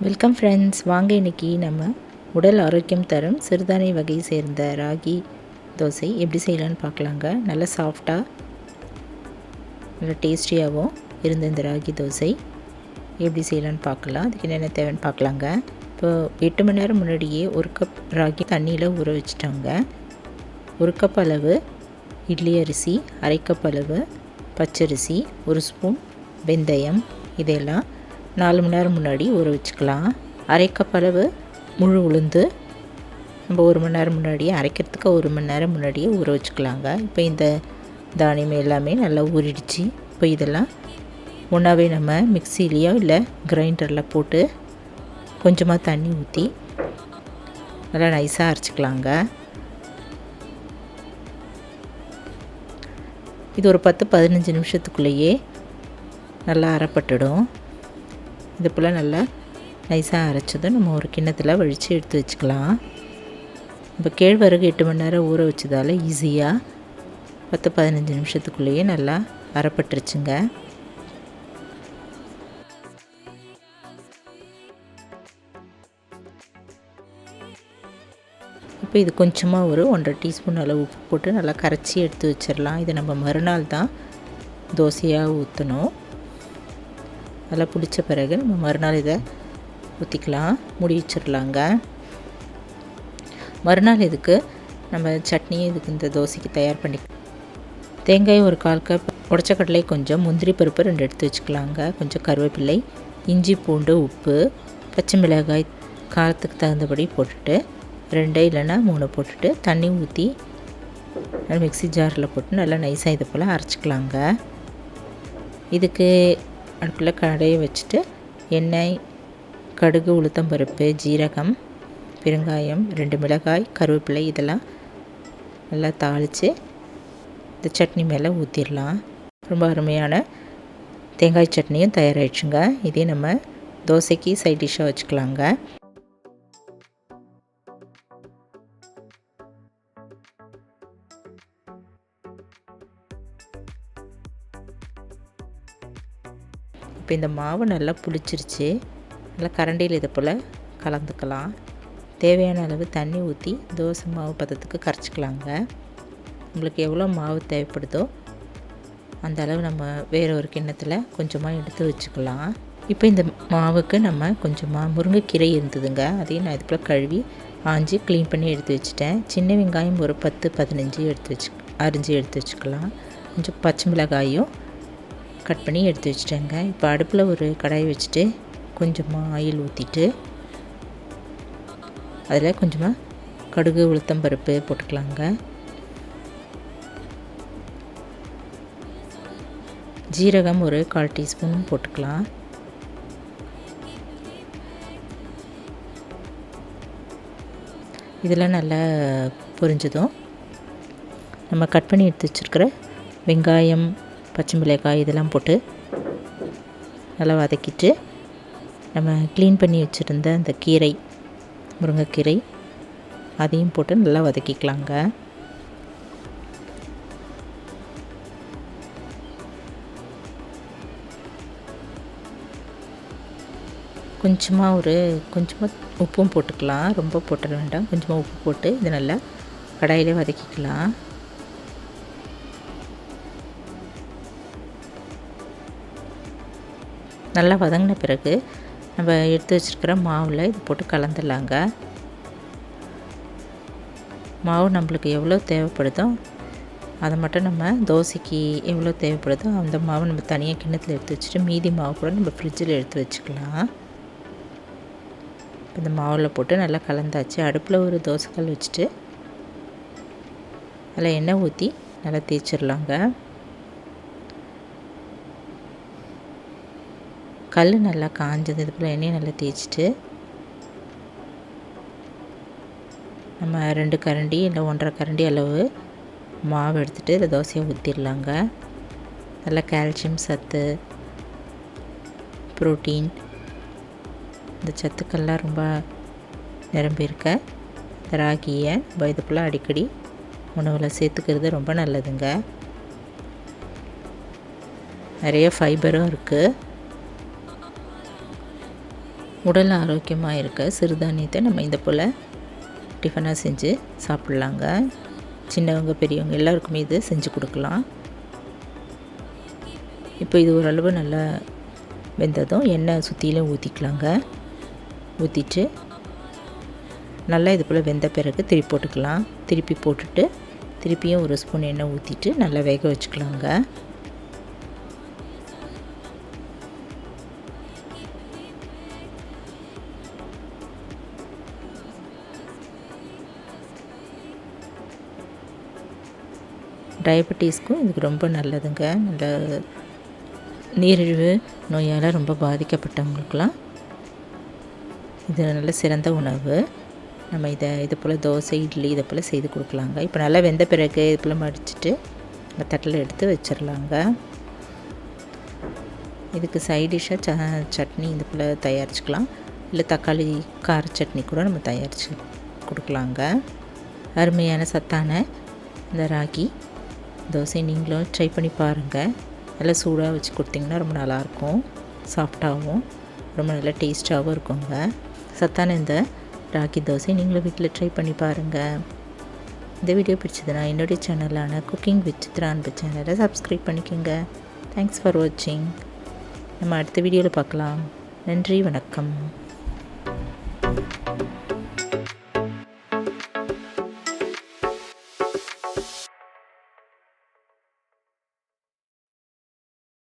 Welcome friends. வாங்க இன்றைக்கி நம்ம உடல் ஆரோக்கியம் தரும் சிறுதானிய வகையை சேர்ந்த ராகி தோசை எப்படி செய்யலான்னு பார்க்கலாங்க. நல்லா சாஃப்டாக நல்லா டேஸ்டியாகவும் இருந்த இந்த ராகி தோசை எப்படி செய்யலான்னு பார்க்கலாம். அதுக்கு என்னென்ன தேவைன்னு பார்க்கலாங்க. இப்போது 8 மணி நேரம் முன்னாடியே 1 கப் ராகி தண்ணியில் ஊற வச்சுட்டோங்க. 1 கப் அளவு இட்லி அரிசி, 1/2 கப் அளவு பச்சரிசி, 1 ஸ்பூன் வெந்தயம், இதெல்லாம் 4 மணி நேரம் முன்னாடி ஊற வச்சுக்கலாம். 1/2 கப் அளவு முழு உளுந்து நம்ம 1 மணி நேரம் முன்னாடியே அரைக்கிறதுக்கு 1 மணி நேரம் முன்னாடியே ஊற வச்சுக்கலாங்க. இப்போ இந்த தானியம் எல்லாமே நல்லா ஊறிடுச்சு. இப்போ இதெல்லாம் ஒன்றாவே நம்ம மிக்சிலேயோ இல்லை கிரைண்டரில் போட்டு கொஞ்சமாக தண்ணி ஊற்றி நல்லா நைஸாக அரைச்சிக்கலாங்க. இது ஒரு 10-15 நிமிஷத்துக்குள்ளேயே நல்லா அரைப்பட்டுடும். இது போல் நல்லா நைஸாக அரைச்சதும் நம்ம ஒரு கிண்ணத்தில் வழித்து எடுத்து வச்சுக்கலாம். இப்போ கேழ்வரகு 8 மணி நேரம் ஊற வச்சதால் ஈஸியாக 10-15 நிமிஷத்துக்குள்ளேயே நல்லா அரைப்பட்டுருச்சுங்க. இப்போ இது கொஞ்சமாக ஒரு 1.5 டீஸ்பூன் அளவு உப்பு போட்டு நல்லா கரைச்சி எடுத்து வச்சிடலாம். இதை நம்ம மறுநாள் தான் தோசையாக ஊற்றணும். நல்லா பிடிச்ச பிறகு நம்ம மறுநாள் இதை ஊற்றிக்கலாம், மூடி வச்சிடலாங்க. மறுநாள் இதுக்கு நம்ம சட்னி இதுக்கு இந்த தோசைக்கு தயார் பண்ணி தேங்காய் ஒரு 1/4 கப், உடச்ச கடலை கொஞ்சம், முந்திரி பருப்பு 2 எடுத்து வச்சுக்கலாங்க, கொஞ்சம் கருவேப்பிலை, இஞ்சி பூண்டு, உப்பு, பச்சை மிளகாய் காரத்துக்கு தகுந்தபடி போட்டுட்டு 2 இல்லைன்னா 3 போட்டுட்டு தண்ணி ஊற்றி மிக்ஸி ஜாரில் போட்டு நல்லா நைஸாக இது போல் அரைச்சிக்கலாங்க. இதுக்கு அடுப்பில் கடாயை வச்சுட்டு எண்ணெய், கடுகு, உளுத்தம்பருப்பு, ஜீரகம், பெருங்காயம், 2 மிளகாய், கருவேப்பிலை இதெல்லாம் நல்லா தாளித்து இந்த சட்னி மேலே ஊற்றிடலாம். ரொம்ப அருமையான தேங்காய் சட்னியும் தயாராகிடுச்சுங்க. இதே நம்ம தோசைக்கு சைட் டிஷ்ஷாக வச்சுக்கலாங்க. இப்போ இந்த மாவு நல்லா புளிச்சிருச்சு. நல்லா கரண்டியில் இதை போல் கலந்துக்கலாம். தேவையான அளவு தண்ணி ஊற்றி தோசை மாவு பதத்துக்கு கரைச்சிக்கலாங்க. உங்களுக்கு எவ்வளோ மாவு தேவைப்படுதோ அந்த அளவு நம்ம வேறு ஒரு கிண்ணத்தில் கொஞ்சமாக எடுத்து வச்சுக்கலாம். இப்போ இந்த மாவுக்கு நம்ம கொஞ்சமாக முருங்கைக்கீரை இருந்ததுங்க, அதையும் நான் இது போல் கழுவி ஆஞ்சி க்ளீன் பண்ணி எடுத்து வச்சுட்டேன். சின்ன வெங்காயம் ஒரு 10-15 அரிஞ்சு எடுத்து வச்சுக்கலாம். கொஞ்சம் பச்சை மிளகாயும் கட் பண்ணி எடுத்து வச்சுட்டேங்க. இப்போ அடுப்பில் ஒரு கடாய் வச்சுட்டு கொஞ்சமாக ஆயில் ஊற்றிட்டு அதில் கொஞ்சமாக கடுகு, உளுத்தம்பருப்பு போட்டுக்கலாங்க. ஜீரகம் ஒரு 1/4 டீஸ்பூன் போட்டுக்கலாம். இதெல்லாம் நல்லா பொரிஞ்சதும் நம்ம கட் பண்ணி எடுத்து வச்சுருக்கிற வெங்காயம், பச்சை மிளகாய் இதெல்லாம் போட்டு நல்லா வதக்கிட்டு நம்ம க்ளீன் பண்ணி வச்சுருந்த அந்த கீரை, முருங்கைக்கீரை அதையும் போட்டு நல்லா வதக்கிக்கலாங்க. கொஞ்சமாக உப்பும் போட்டுக்கலாம், ரொம்ப போட்டுட வேண்டாம். கொஞ்சமாக உப்பு போட்டு இதை நல்லா கடாயிலே வதக்கிக்கலாம். நல்லா வதங்கின பிறகு நம்ம எடுத்து வச்சுருக்கிற மாவில் இது போட்டு கலந்துடலாங்க. மாவு நம்மளுக்கு எவ்வளோ தேவைப்படுதோ அதை மட்டும் நம்ம தோசைக்கு எவ்வளோ தேவைப்படுதோ அந்த மாவு நம்ம தனியாக கிண்ணத்தில் எடுத்து வச்சுட்டு மீதி மாவு கூட நம்ம ஃப்ரிட்ஜில் எடுத்து வச்சுக்கலாம். இந்த மாவில் போட்டு நல்லா கலந்தாச்சு. அடுப்பில் ஒரு தோசைக்கல் வச்சுட்டு அதில் எண்ணெய் ஊற்றி நல்லா தேய்ச்சிடலாங்க. கல் நல்லா காஞ்சது இது போல் எண்ணெயை நல்லா தேய்ச்சிட்டு நம்ம 2 கரண்டி இல்லை 1.5 கரண்டி அளவு மாவு எடுத்துகிட்டு இந்த தோசையை ஊற்றிடலாங்க. நல்லா கால்சியம் சத்து, புரோட்டீன் இந்த சத்துக்கள்லாம் ரொம்ப நிரம்பியிருக்க இந்த ராகியை நம்ம இது போல் அடிக்கடி உணவில் சேர்த்துக்கிறது ரொம்ப நல்லதுங்க. நிறைய ஃபைபரும் இருக்குது. உடல் ஆரோக்கியமாக இருக்க சிறுதானியத்தை நம்ம இந்த போல் டிஃபனாக செஞ்சு சாப்பிட்லாங்க. சின்னவங்க பெரியவங்க எல்லாருக்குமே இது செஞ்சு கொடுக்கலாம். இப்போ இது ஓரளவு நல்லா வெந்ததும் எண்ணெய் சுற்றிலும் ஊற்றிக்கலாங்க. ஊற்றிட்டு நல்லா இது போல் வெந்த பிறகு திருப்பி போட்டுக்கலாம். திருப்பி போட்டுட்டு திருப்பியும் ஒரு ஸ்பூன் எண்ணெய் ஊற்றிட்டு நல்லா வேக வச்சுக்கலாங்க. டயபெட்டிஸ்க்கும் இதுக்கு ரொம்ப நல்லதுங்க. நல்ல நீரிழிவு நோயால் ரொம்ப பாதிக்கப்பட்டவங்களுக்கெல்லாம் இது நல்ல சிறந்த உணவு. நம்ம இது போல் தோசை, இட்லி இதை போல் செய்து கொடுக்கலாங்க. இப்போ நல்லா வெந்த பிறகு இது போல் மடிச்சுட்டு நம்ம தட்டில் எடுத்து வச்சிடலாங்க. இதுக்கு சைட் டிஷ்ஷாக சட்னி இது போல் தயாரிச்சுக்கலாம். இல்லை தக்காளி கார சட்னி கூட நம்ம தயாரித்து கொடுக்கலாங்க. அருமையான சத்தான இந்த ராகி தோசை நீங்களும் ட்ரை பண்ணி பாருங்கள். நல்லா சூடாக வச்சு கொடுத்திங்கன்னா ரொம்ப நல்லாயிருக்கும். சாஃப்டாகவும் ரொம்ப நல்லா டேஸ்ட்டாகவும் இருக்குங்க. சத்தான இந்த ராகி தோசை நீங்களும் வீட்டில் ட்ரை பண்ணி பாருங்கள். இந்த வீடியோ பிடிச்சதுன்னா என்னுடைய சேனலான குக்கிங் வித் சித்ரா அன்பு சேனலை சப்ஸ்கிரைப் பண்ணிக்கோங்க. தேங்க்ஸ் ஃபார் வாட்சிங். நம்ம அடுத்த வீடியோவில் பார்க்கலாம். நன்றி, வணக்கம்.